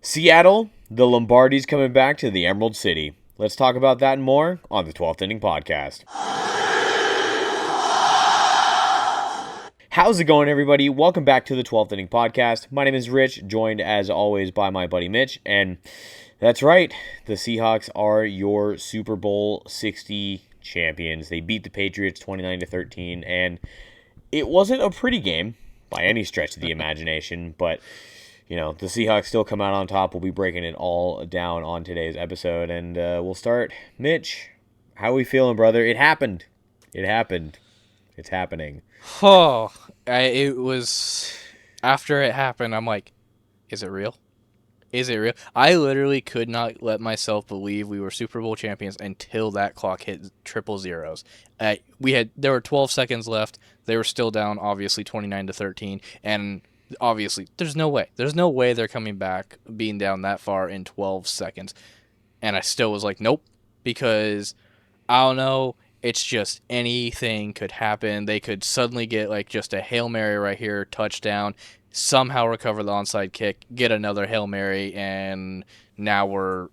Seattle, the Lombardi's coming back to the Emerald City. Let's talk about that and more on the 12th Inning Podcast. How's it going, everybody? Welcome back to the 12th Inning Podcast. My name is Rich, joined as always by my buddy Mitch, and that's right, the Seahawks are your Super Bowl 60 champions. They beat the Patriots 29-13, and it wasn't a pretty game by any stretch of the imagination, but you know, the Seahawks still come out on top. We'll be breaking it all down on today's episode, and we'll start. Mitch, how are we feeling, brother? It happened. It happened. It's happening. Oh, it was after it happened. I'm like, is it real? Is it real? I literally could not let myself believe we were Super Bowl champions until that clock hit triple zeros. There were 12 seconds left. They were still down, obviously 29-13, and obviously there's no way they're coming back being down that far in 12 seconds. And I still was like, nope, because I don't know. It's just anything could happen. They could suddenly get like just a Hail Mary right here, touchdown, somehow recover the onside kick, get another Hail Mary, and now we're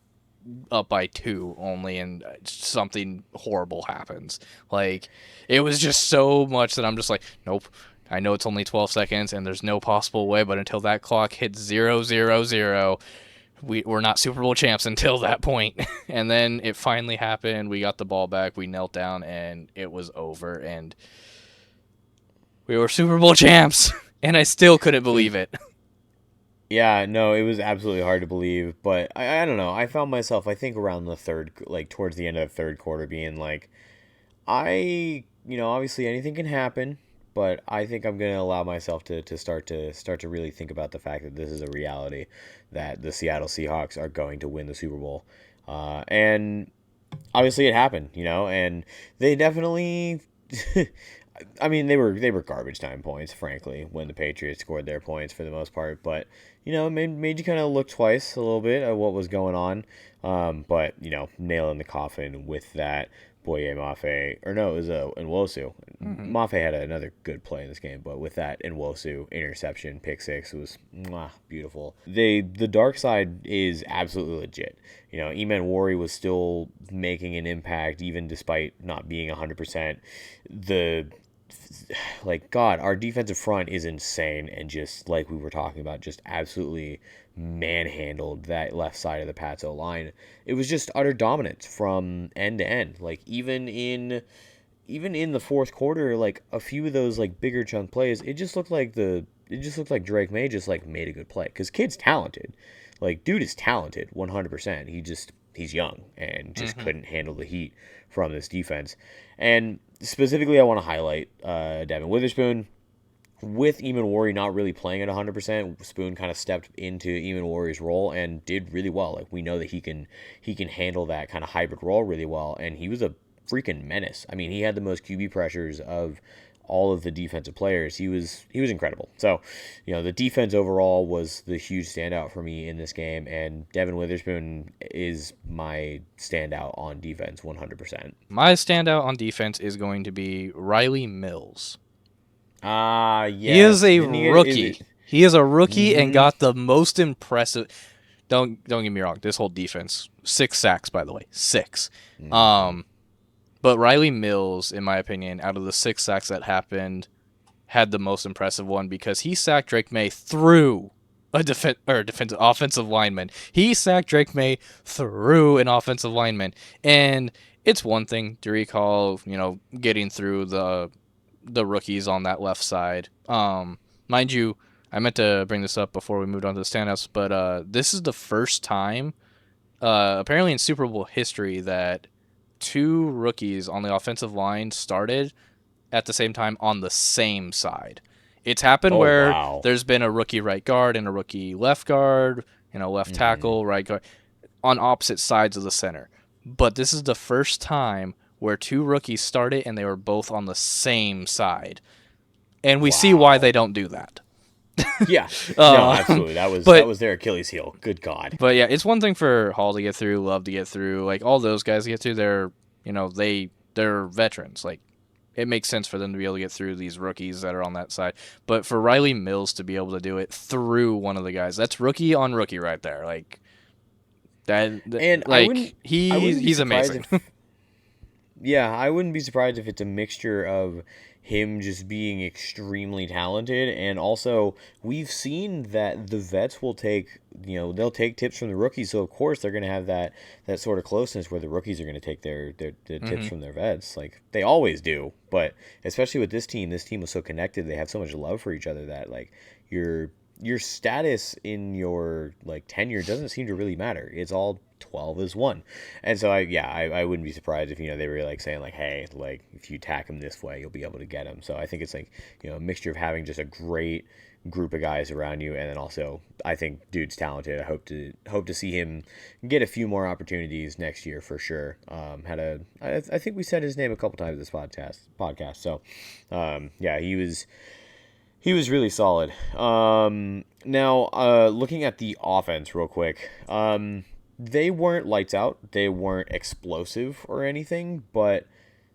up by 2 only, and something horrible happens. Like, it was just so much that I'm just like, nope. I know it's only 12 seconds, and there's no possible way, but until that clock hits 0-0-0, we're not Super Bowl champs until that point. And then it finally happened. We got the ball back. We knelt down, and it was over. And we were Super Bowl champs, and I still couldn't believe it. Yeah, no, it was absolutely hard to believe. But I don't know. I found myself, I think, around the third, like towards the end of the third quarter, being like, obviously anything can happen. But I think I'm going to allow myself to start to really think about the fact that this is a reality, that the Seattle Seahawks are going to win the Super Bowl. And obviously it happened, and they definitely I mean, they were garbage time points, frankly, when the Patriots scored their points for the most part, but it made you kind of look twice a little bit at what was going on. But nail in the coffin with that Boye Mafe, or no, it was Nwosu. Mm-hmm. Mafe had another good play in this game, but with that Nwosu interception, pick six, was beautiful. The dark side is absolutely legit. Eman Wari was still making an impact even despite not being 100%. Our defensive front is insane, and just like we were talking about, just absolutely manhandled that left side of the Pats O-line. It was just utter dominance from end to end. Like even in the fourth quarter, like a few of those like bigger chunk plays, it just looked like Drake May just like made a good play, because kid's talented. Like, dude is talented 100%. He's young and just couldn't handle the heat from this defense. And specifically, I want to highlight Devin Witherspoon. With Eamon Wari not really playing at 100%, Spoon kind of stepped into Eamon Wari's role and did really well. Like, we know that he can handle that kind of hybrid role really well, and he was a freaking menace. I mean, he had the most QB pressures of all of the defensive players. He was incredible. So, the defense overall was the huge standout for me in this game, and Devin Witherspoon is my standout on defense 100%. My standout on defense is going to be Riley Mills. Yeah. He is a rookie. He is a rookie and got the most impressive. Don't get me wrong. This whole defense, 6 sacks, by the way, 6. But Riley Mills, in my opinion, out of the 6 sacks that happened, had the most impressive one, because he sacked Drake May through a offensive lineman. He sacked Drake May through an offensive lineman, and it's one thing to recall, getting through the rookies on that left side. Mind you, I meant to bring this up before we moved on to the standouts, but this is the first time, apparently in Super Bowl history, that 2 rookies on the offensive line started at the same time on the same side. It's happened where there's been a rookie right guard and a rookie left guard, left tackle, right guard, on opposite sides of the center. But this is the first time where 2 rookies started and they were both on the same side. And we see why they don't do that. Yeah, no, absolutely. That was their Achilles heel. Good God. But yeah, it's one thing for Hall to get through, Love to get through, like all those guys to get through. They're, they're veterans. Like, it makes sense for them to be able to get through these rookies that are on that side. But for Riley Mills to be able to do it through one of the guys, that's rookie on rookie right there. Like And like I wouldn't be he's surprised amazing. if yeah, I wouldn't be surprised if it's a mixture of him just being extremely talented, and also we've seen that the vets will take, they'll take tips from the rookies, so of course they're going to have that sort of closeness where the rookies are going to take their tips from their vets, like they always do. But especially with this team was so connected, they have so much love for each other that like your status in your like tenure doesn't seem to really matter. It's all 12 is 1. And so I wouldn't be surprised if they were like saying like, hey, like if you attack him this way you'll be able to get him. So I think it's like a mixture of having just a great group of guys around you, and then also I think dude's talented. I hope to see him get a few more opportunities next year for sure. I think we said his name a couple times this podcast. So yeah, he was really solid. Now, looking at the offense real quick, they weren't lights out. They weren't explosive or anything, but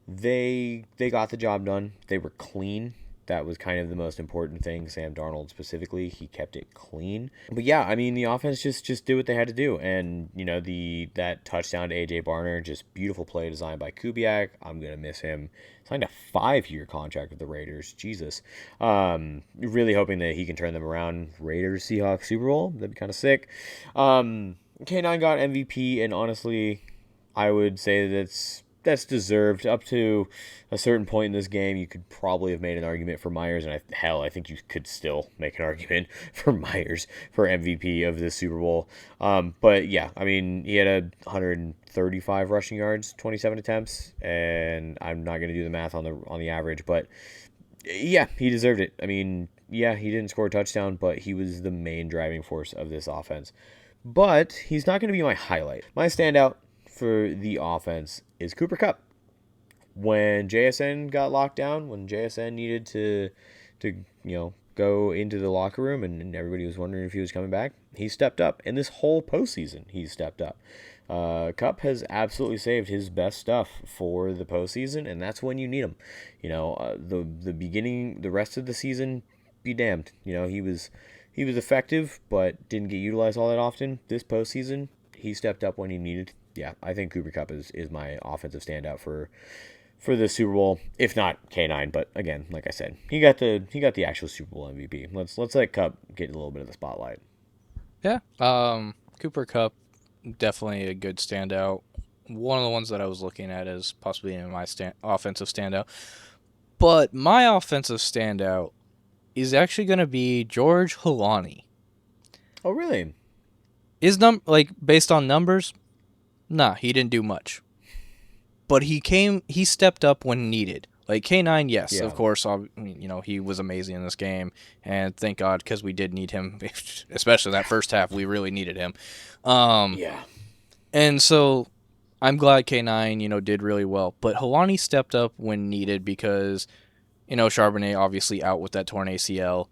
they got the job done. They were clean. That was kind of the most important thing. Sam Darnold specifically, he kept it clean. But yeah, I mean, the offense just did what they had to do, and that touchdown to AJ Barner, just beautiful play designed by Kubiak. I'm gonna miss him. Signed a 5-year contract with the Raiders. Jesus. Really hoping that he can turn them around. Raiders Seahawks Super Bowl. That'd be kind of sick. K9 got MVP, and honestly, I would say that's deserved. Up to a certain point in this game, you could probably have made an argument for Myers, and I think you could still make an argument for Myers for MVP of the Super Bowl. But yeah, I mean, he had 135 rushing yards, 27 attempts, and I'm not going to do the math on the average, but yeah, he deserved it. I mean, yeah, he didn't score a touchdown, but he was the main driving force of this offense. But he's not going to be my highlight. My standout for the offense is Cooper Kupp. When JSN got locked down, when JSN needed to go into the locker room and everybody was wondering if he was coming back, he stepped up. And this whole postseason, he's stepped up. Kupp has absolutely saved his best stuff for the postseason, and that's when you need him. The beginning, the rest of the season, be damned. He was effective, but didn't get utilized all that often. This postseason, he stepped up when he needed. Yeah, I think Cooper Kupp is my offensive standout for the Super Bowl, if not K9. But again, like I said, he got the actual Super Bowl MVP. Let's let Kupp get a little bit of the spotlight. Yeah, Cooper Kupp, definitely a good standout. One of the ones that I was looking at is possibly in my offensive standout. But my offensive standout is actually going to be George Holani. Oh, really? Based on numbers? Nah, he didn't do much. But he stepped up when needed. Like K9, yes, yeah. Of course, he was amazing in this game, and thank God, because we did need him, especially that first half, we really needed him. Yeah. And so I'm glad K9, did really well. But Holani stepped up when needed because, Charbonnet obviously out with that torn ACL.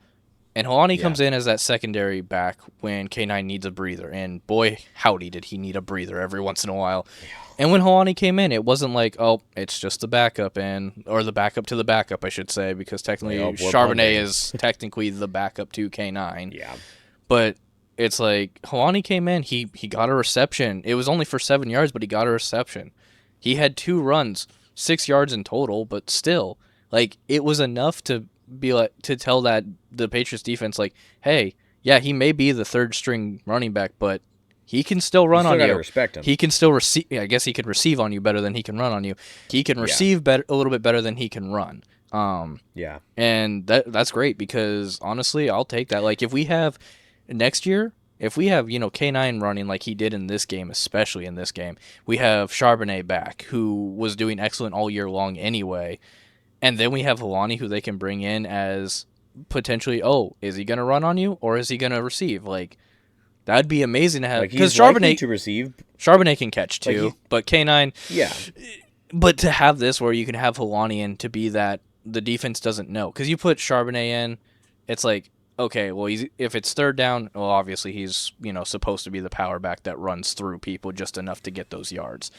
And Holani comes in as that secondary back when K9 needs a breather. And boy, howdy, did he need a breather every once in a while. Yeah. And when Holani came in, it wasn't like, oh, it's just the backup, or the backup to the backup, I should say, because technically Charbonnet is technically the backup to K9. Yeah. But it's like Holani came in, he got a reception. It was only for 7 yards, but he got a reception. He had 2 runs, 6 yards in total, but still, like, it was enough to tell that the Patriots defense, like, hey, yeah, he may be the third string running back, but he can still run on you. Respect him. He can still receive. I guess he can receive on you better than he can run on you. He can receive a little bit better than he can run. Yeah. And that's great because honestly, I'll take that. Like if we have next year, if we have K9 running like he did in this game, especially in this game, we have Charbonnet back who was doing excellent all year long anyway. And then we have Holani, who they can bring in as potentially, is he going to run on you or is he going to receive? Like, that'd be amazing to have. Because Charbonnet to receive. Charbonnet can catch too, but K9. Yeah. But to have this where you can have Holani in to be that the defense doesn't know. Because you put Charbonnet in, it's like, okay, well, if it's third down, well, obviously he's supposed to be the power back that runs through people just enough to get those yards.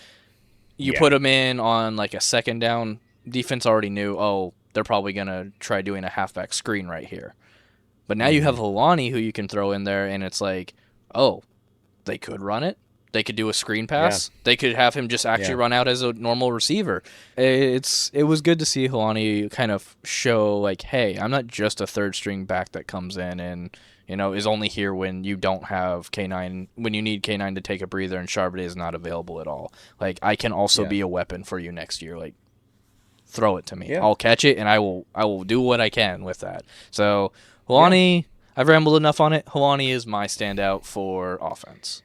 You put him in on like a second down defense already knew, oh, they're probably going to try doing a halfback screen right here. But now you Mm-hmm. have Helani who you can throw in there, and it's like, oh, they could run it. They could do a screen Yeah. pass. They could have him just actually Yeah. run out as a normal receiver. It was good to see Helani kind of show like, hey, I'm not just a third string back that comes in and is only here when you don't have K9, when you need K9 to take a breather and Charbonnet is not available at all. Like, I can also Yeah. be a weapon for you next year. Like, throw it to me. Yeah. I'll catch it and I will do what I can with that. So Yeah. Helani, I've rambled enough on it. Helani is my standout for offense.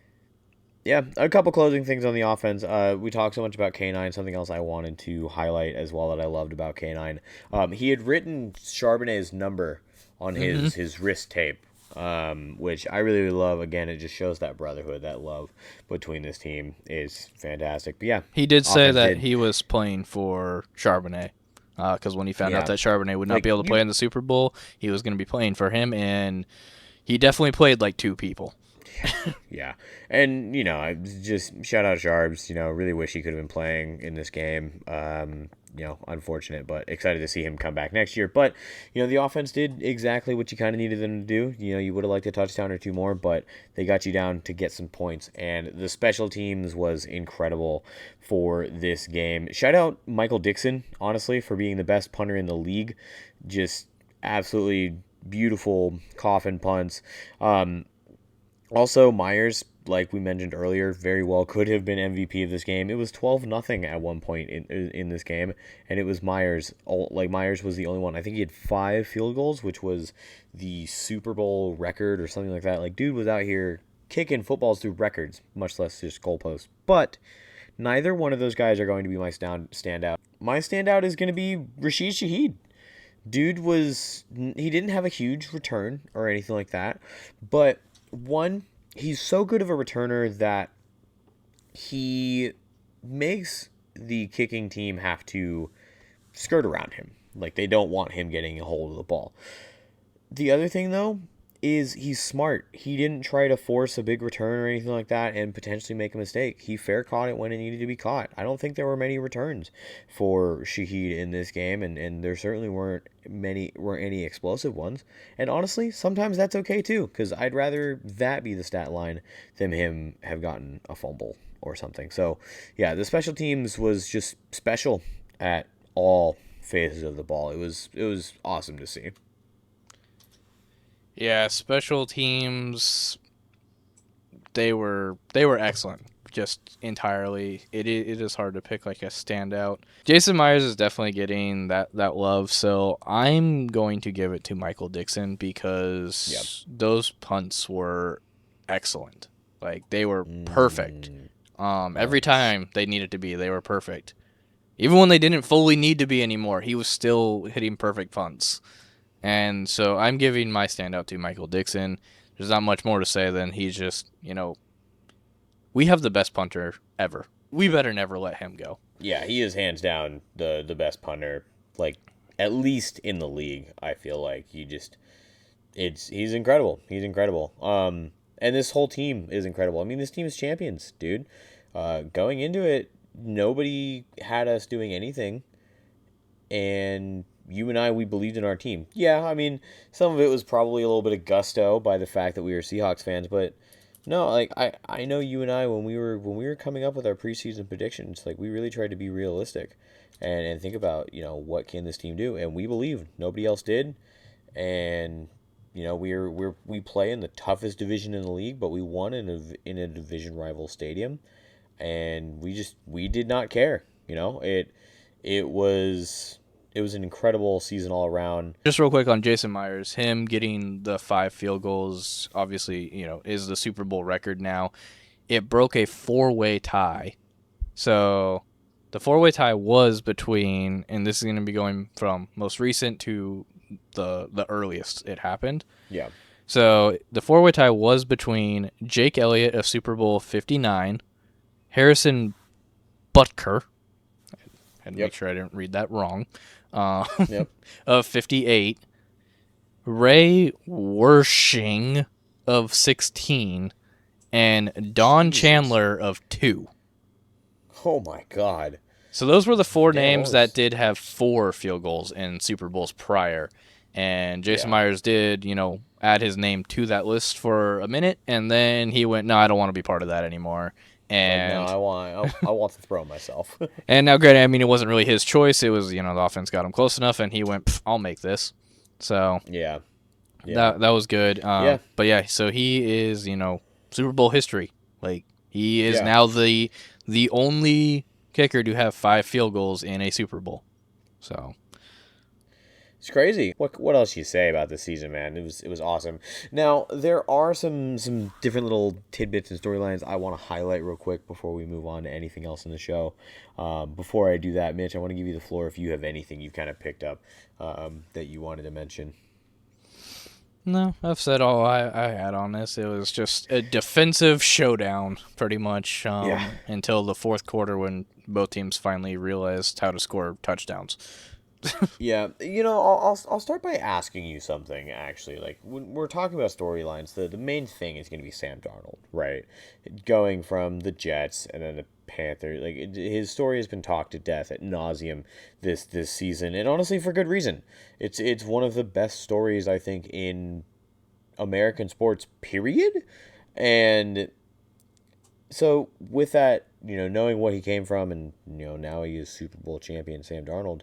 Yeah, a couple closing things on the offense. We talked so much about K9. Something else I wanted to highlight as well that I loved about K9. He had written Charbonnet's number on his wrist tape, which I really, really love. Again, it just shows that brotherhood, that love between this team is fantastic. But yeah, He did say offense that did. he was playing for Charbonnet because when he found out Yeah, that Charbonnet would not like be able to play in the Super Bowl, he was going to be playing for him, and he definitely played like two people. Yeah, and I just shout out Sharbs. Really wish he could have been playing in this game. Unfortunate, but excited to see him come back next year. But the offense did exactly what you kind of needed them to do. You would have liked a touchdown or two more, but they got you down to get some points. And the special teams was incredible for this game. Shout out Michael Dixon, honestly, for being the best punter in the league. Just absolutely beautiful coffin punts. Also, Myers, like we mentioned earlier, very well could have been MVP of this game. It was 12-0 at one point in this game, and it was Myers. Like, Myers was the only one. I think he had 5 field goals, which was the Super Bowl record or something like that. Like, dude was out here kicking footballs through records, much less just goalposts. But neither one of those guys are going to be my standout. My standout is going to be Rashid Shaheed. Dude he didn't have a huge return or anything like that, but one, he's so good of a returner that he makes the kicking team have to skirt around him. Like, they don't want him getting a hold of the ball. The other thing, though, is he's smart. He didn't try to force a big return or anything like that and potentially make a mistake. He fair caught it when it needed to be caught. I don't think there were many returns for Shaheed in this game, and there certainly weren't any explosive ones. And honestly, sometimes that's okay too, because I'd rather that be the stat line than him have gotten a fumble or something. So yeah, the special teams was just special at all phases of the ball. It was awesome to see. Yeah, special teams, they were excellent, just entirely. It is hard to pick like a standout. Jason Myers is definitely getting that love, so I'm going to give it to Michael Dixon because those punts were excellent. Like, they were perfect. Every time they needed to be, they were perfect. Even when they didn't fully need to be anymore, he was still hitting perfect punts. And so I'm giving my standout to Michael Dixon. There's not much more to say than he's just, we have the best punter ever. We better never let him go. Yeah, he is hands down the best punter, like, at least in the league. I feel like he's incredible. He's incredible. And this whole team is incredible. I mean, this team is champions, dude. Going into it, nobody had us doing anything, and you and I, we believed in our team. Yeah, I mean, some of it was probably a little bit of gusto by the fact that we were Seahawks fans, but no, like, I know you and I, when we were coming up with our preseason predictions, like, we really tried to be realistic and think about, what can this team do, and we believed. Nobody else did, and we play in the toughest division in the league, but we won in a division rival stadium, and we did not care. It was an incredible season all around. Just real quick on Jason Myers, him getting the 5 field goals, obviously, is the Super Bowl record now. It broke a 4-way tie. So the 4-way tie was between, and this is going to be going from most recent to the earliest it happened. Yeah. So the 4-way tie was between Jake Elliott of Super Bowl 59, Harrison Butker, and make sure I didn't read that wrong, of 58, Ray Wershing of 16, and Don Chandler of 2. Oh my God. So those were the four Damn, names that did have 4 field goals in Super Bowls prior. And Jason Myers did, add his name to that list for a minute, and then he went, "No, I don't want to be part of that anymore." Like, no, And I want to throw myself. and now, granted, I mean, it wasn't really his choice. It was, the offense got him close enough, and he went, "I'll make this." So Yeah. that was good. Yeah. But yeah, so he is, Super Bowl history. Like, he is Yeah. now the only kicker to have 5 field goals in a Super Bowl. So It's crazy. What else you say about this season, man? It was awesome. Now, there are some different little tidbits and storylines I want to highlight real quick before we move on to anything else in the show. Before I do that, Mitch, I want to give you the floor if you have anything you've kind of picked up that you wanted to mention. no, I've said all I had on this. It was just a defensive showdown, pretty much, until the fourth quarter when both teams finally realized how to score touchdowns. Yeah, I'll start by asking you something, actually. Like, when we're talking about storylines, the main thing is going to be Sam Darnold, right? Going from the Jets and then the Panthers. Like, his story has been talked to death at nauseum this season, and honestly, for good reason. It's one of the best stories, I think, in American sports, period. And so, with that, knowing what he came from, and, now he is Super Bowl champion Sam Darnold,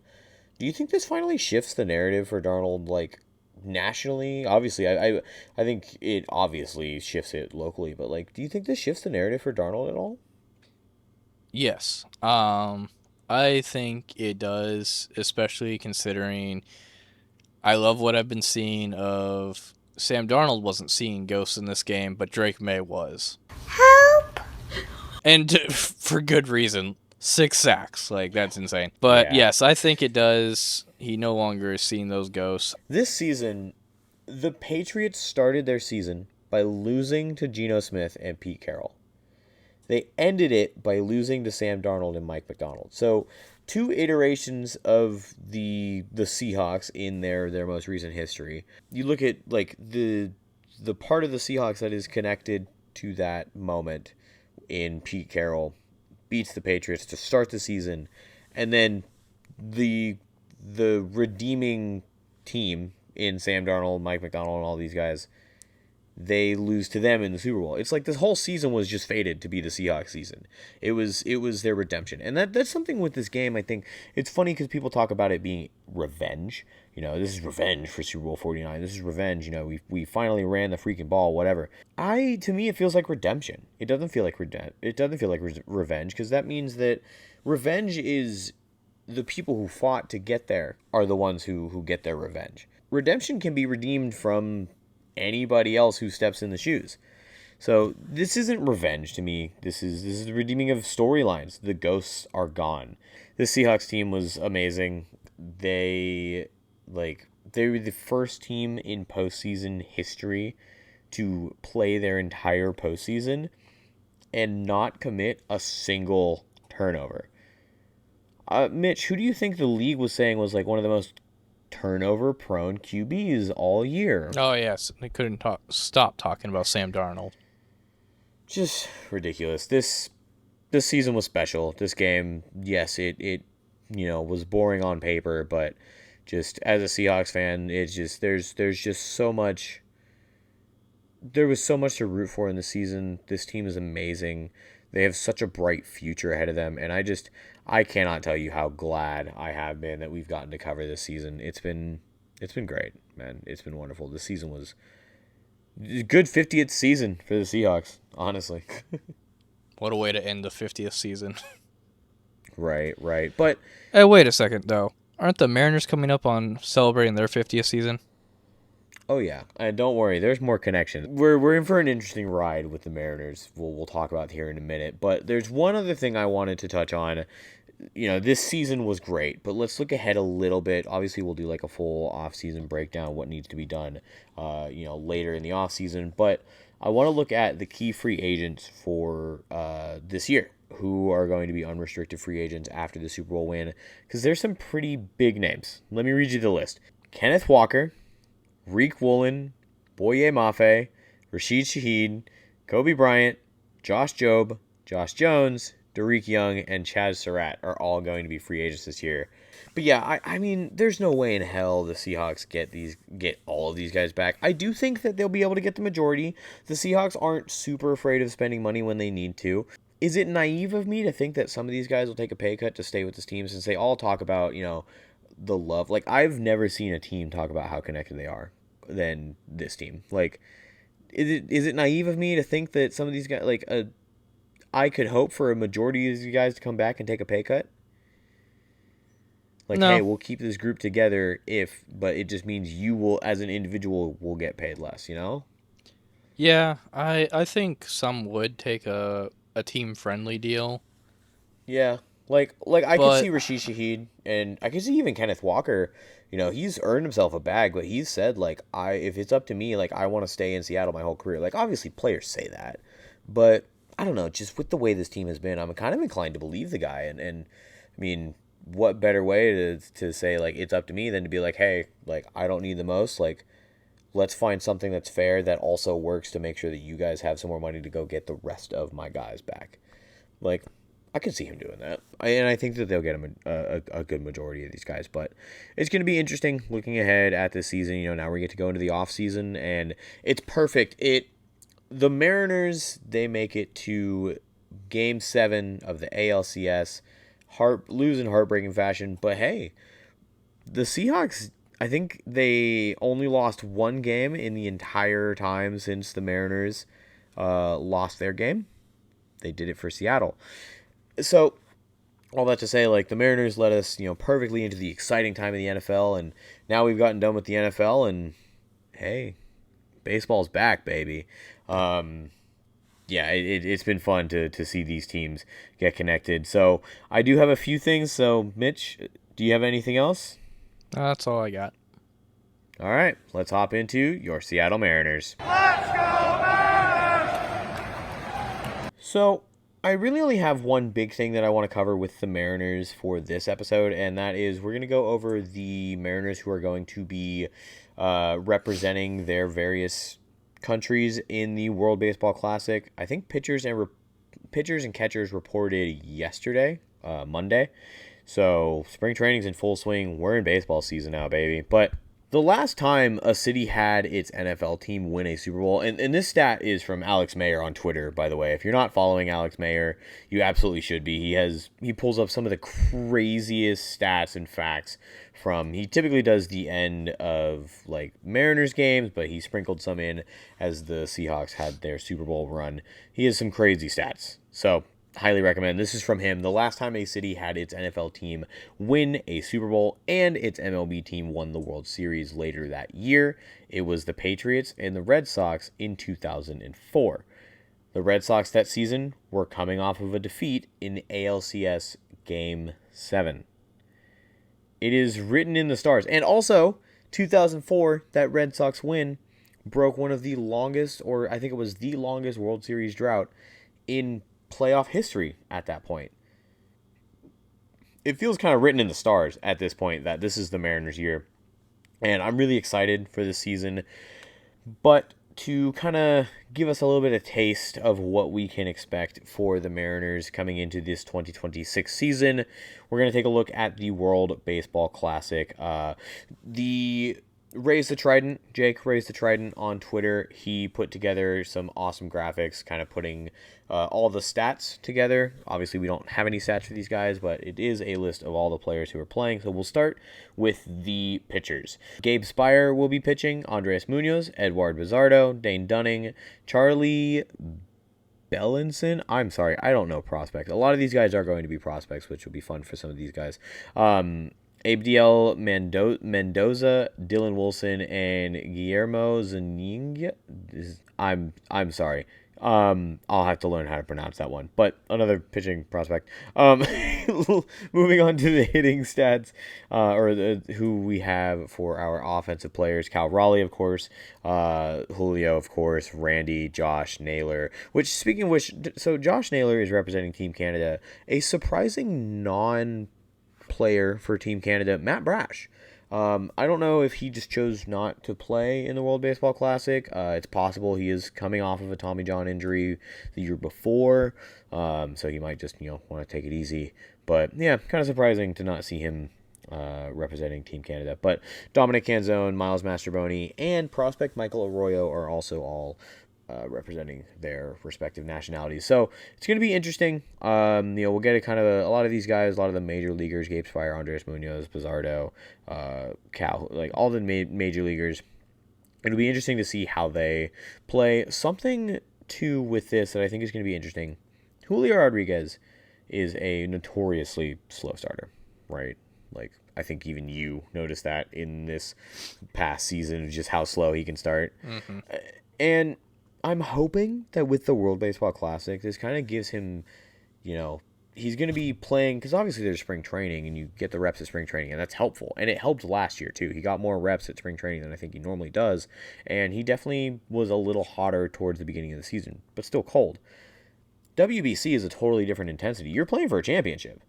do you think this finally shifts the narrative for Darnold, like, nationally? Obviously, I think it obviously shifts it locally, but, like, do you think this shifts the narrative for Darnold at all? Yes. I think it does, especially considering I love what I've been seeing of Sam Darnold wasn't seeing ghosts in this game, but Drake May was. Help! And for good reason. 6 sacks. Like, that's insane. But yes, I think it does. He no longer is seeing those ghosts. This season, the Patriots started their season by losing to Geno Smith and Pete Carroll. They ended it by losing to Sam Darnold and Mike McDonald. So, 2 iterations of the Seahawks in their most recent history. You look at, like, the part of the Seahawks that is connected to that moment in Pete Carroll beats the Patriots to start the season, and then the redeeming team in Sam Darnold, Mike McDonald, and all these guys, they lose to them in the Super Bowl. It's like this whole season was just fated to be the Seahawks season. It was their redemption. And that's something with this game. I think it's funny because people talk about it being revenge. This is revenge for Super Bowl 49. This is revenge. We finally ran the freaking ball, whatever. To me, it feels like redemption. It doesn't feel like revenge, because that means that revenge is the people who fought to get there are the ones who get their revenge. Redemption can be redeemed from anybody else who steps in the shoes. So this isn't revenge to me. This is the redeeming of storylines. The ghosts are gone. The Seahawks team was amazing. They were the first team in postseason history to play their entire postseason and not commit a single turnover. Mitch, who do you think the league was saying was like one of the most turnover-prone QBs all year? Oh, yes. They couldn't stop talking about Sam Darnold. Just ridiculous. This season was special. This game, yes, it was boring on paper, but just as a Seahawks fan, it's just there's just so much. There was so much to root for in the season. This team is amazing. They have such a bright future ahead of them, and I cannot tell you how glad I have been that we've gotten to cover this season. It's been great, man. It's been wonderful. This season was a good 50th season for the Seahawks, honestly. What a way to end the 50th season. Right. But hey, wait a second, though. Aren't the Mariners coming up on celebrating their 50th season? oh yeah, don't worry. There's more connections. We're in for an interesting ride with the Mariners. We'll talk about here in a minute. But there's one other thing I wanted to touch on. This season was great, but let's look ahead a little bit. Obviously, we'll do like a full off-season breakdown, what needs to be done, later in the off-season. But I want to look at the key free agents for this year, who are going to be unrestricted free agents after the Super Bowl win, because there's some pretty big names. Let me read you the list. Kenneth Walker, Reek Woolen, Boye Mafe, Rashid Shaheed, Kobe Bryant, Josh Jobe, Josh Jones, Derek Young, and Chaz Surratt are all going to be free agents this year. But yeah, I mean, there's no way in hell the Seahawks get all of these guys back. I do think that they'll be able to get the majority. The Seahawks aren't super afraid of spending money when they need to. Is it naive of me to think that some of these guys will take a pay cut to stay with this team, since they all talk about, the love? Like, I've never seen a team talk about how connected they are than this team. Like, is it naive of me to think that some of these guys, I could hope for a majority of these guys to come back and take a pay cut? Like, No. hey, we'll keep this group together but it just means you will, as an individual, will get paid less, Yeah, I think some would take a team friendly deal. Yeah. Like I could see But Rashid Shaheed, and I could see even Kenneth Walker. He's earned himself a bag, but he's said, like, if it's up to me, like, I want to stay in Seattle my whole career. Like, obviously players say that, but I don't know, just with the way this team has been, I'm kind of inclined to believe the guy. And I mean, what better way to say, like, it's up to me than to be like, hey, like, I don't need the most, like, let's find something that's fair that also works to make sure that you guys have some more money to go get the rest of my guys back. Like, I could see him doing that. And I think that they'll get him a good majority of these guys. But it's going to be interesting looking ahead at this season. Now we get to go into the off season, and it's perfect. The Mariners, they make it to Game 7 of the ALCS, lose in heartbreaking fashion. But hey, the Seahawks, I think they only lost one game in the entire time since the Mariners lost their game. They did it for Seattle. So, all that to say, like, the Mariners led us, perfectly into the exciting time of the NFL, and now we've gotten done with the NFL, and hey, baseball's back, baby. Yeah, it's been fun to see these teams get connected. So, I do have a few things. So, Mitch, do you have anything else? that's all I got. All right, let's hop into your Seattle Mariners. Let's go Mariners! So, I really only have one big thing that I want to cover with the Mariners for this episode, and that is we're going to go over the Mariners who are going to be representing their various countries in the World Baseball Classic. I think pitchers and catchers reported yesterday, Monday. So spring training's in full swing. We're in baseball season now, baby. But the last time a city had its NFL team win a Super Bowl, and this stat is from Alex Mayer on Twitter, by the way. If you're not following Alex Mayer, you absolutely should be. He pulls up some of the craziest stats and facts he typically does the end of, like, Mariners games, but he sprinkled some in as the Seahawks had their Super Bowl run. He has some crazy stats. So, highly recommend. This is from him. The last time a city had its NFL team win a Super Bowl and its MLB team won the World Series later that year, it was the Patriots and the Red Sox in 2004. The Red Sox that season were coming off of a defeat in ALCS Game 7. It is written in the stars. And also, 2004, that Red Sox win broke one of the longest, or I think it was the longest World Series drought in playoff history at that point. It feels kind of written in the stars at this point that this is the Mariners' year. And I'm really excited for this season. But to kind of give us a little bit of taste of what we can expect for the Mariners coming into this 2026 season, we're going to take a look at the World Baseball Classic. Raise the Trident, Jake Raise the Trident on Twitter, he put together some awesome graphics, kind of putting all the stats together. Obviously, we don't have any stats for these guys, but it is a list of all the players who are playing. So we'll start with the pitchers. Gabe Spire will be pitching, Andres Munoz, Edward Bizardo, Dane Dunning, Charlie Bellinson. I'm sorry, I don't know prospects. A lot of these guys are going to be prospects, which will be fun for some of these guys. Abdiel Mendoza, Dylan Wilson, and Guillermo Zuniga. I'm sorry. I'll have to learn how to pronounce that one. But another pitching prospect. Moving on to the hitting stats, who we have for our offensive players. Cal Raleigh, of course. Julio, of course. Randy, Josh Naylor. Which, speaking of which, so Josh Naylor is representing Team Canada. A surprising non-player for Team Canada, Matt Brash. I don't know if he just chose not to play in the World Baseball Classic. It's possible he is coming off of a Tommy John injury the year before, so he might just want to take it easy. But yeah, kind of surprising to not see him representing Team Canada. But Dominic Canzone, Miles Mastroboni, and prospect Michael Arroyo are also all representing their respective nationalities. So it's going to be interesting. We'll get a lot of these guys, a lot of the major leaguers, Gabe Spire, Andres Munoz, Pizarro, Cal, like all the major leaguers. It'll be interesting to see how they play. Something too with this that I think is going to be interesting. Julio Rodriguez is a notoriously slow starter, right? Like, I think even you noticed that in this past season, just how slow he can start. Mm-hmm. And I'm hoping that with the World Baseball Classic, this kind of gives him, he's going to be playing, because obviously there's spring training, and you get the reps at spring training, and that's helpful. And it helped last year, too. He got more reps at spring training than I think he normally does, and he definitely was a little hotter towards the beginning of the season, but still cold. WBC is a totally different intensity. You're playing for a championship.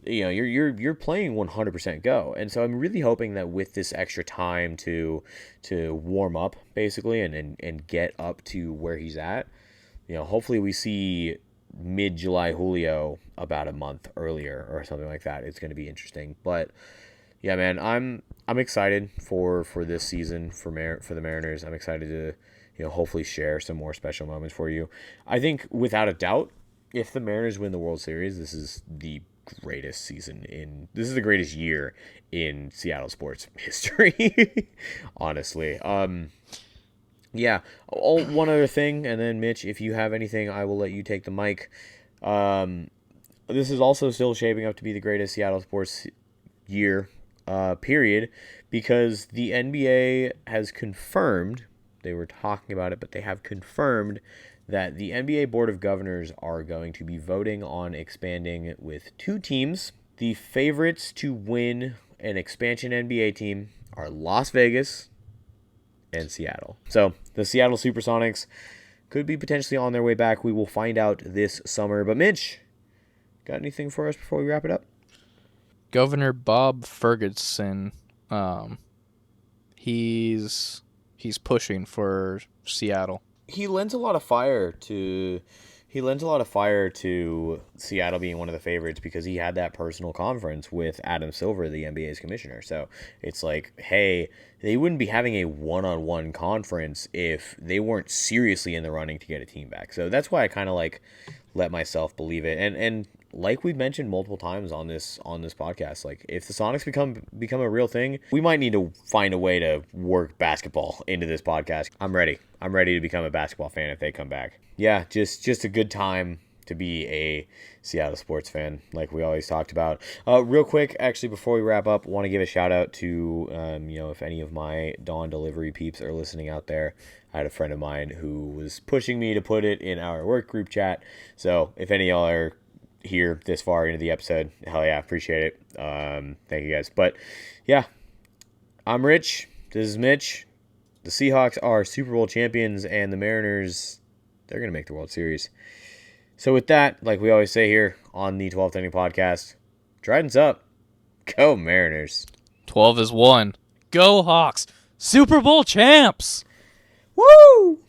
You're playing 100% go, and so I'm really hoping that with this extra time to warm up basically and get up to where he's at, hopefully we see mid-July Julio about a month earlier or something like that. It's going to be interesting, but yeah, man, I'm excited for this season for the Mariners. I'm excited to hopefully share some more special moments for you. I think without a doubt, if the Mariners win the World Series, this is the greatest year in Seattle sports history. Honestly. Yeah. One other thing, and then Mitch, if you have anything, I will let you take the mic. This is also still shaping up to be the greatest Seattle sports year, period, because the NBA has confirmed, they were talking about it, but they have confirmed that the NBA Board of Governors are going to be voting on expanding with 2 teams. The favorites to win an expansion NBA team are Las Vegas and Seattle. So the Seattle Supersonics could be potentially on their way back. We will find out this summer. But Mitch, got anything for us before we wrap it up? Governor Bob Ferguson, he's pushing for Seattle. He lends a lot of fire to Seattle being one of the favorites because he had that personal conference with Adam Silver, the NBA's commissioner. So it's like, hey, they wouldn't be having a one-on-one conference if they weren't seriously in the running to get a team back. So that's why I kind of let myself believe it. And like we've mentioned multiple times on this podcast, like if the Sonics become a real thing, we might need to find a way to work basketball into this podcast. I'm ready to become a basketball fan if they come back. Yeah, just a good time to be a Seattle sports fan, like we always talked about. Real quick, actually, before we wrap up, want to give a shout out to if any of my Dawn Delivery peeps are listening out there. I had a friend of mine who was pushing me to put it in our work group chat. So if any of y'all are here this far into the episode, hell yeah, appreciate it. Thank you guys. But yeah, I'm Rich. This is Mitch. The Seahawks are Super Bowl champions, and the Mariners, they're going to make the World Series. So with that, like we always say here on the 12th Inning Podcast, Trident's up. Go Mariners. 12 is 1. Go Hawks. Super Bowl champs. Woo!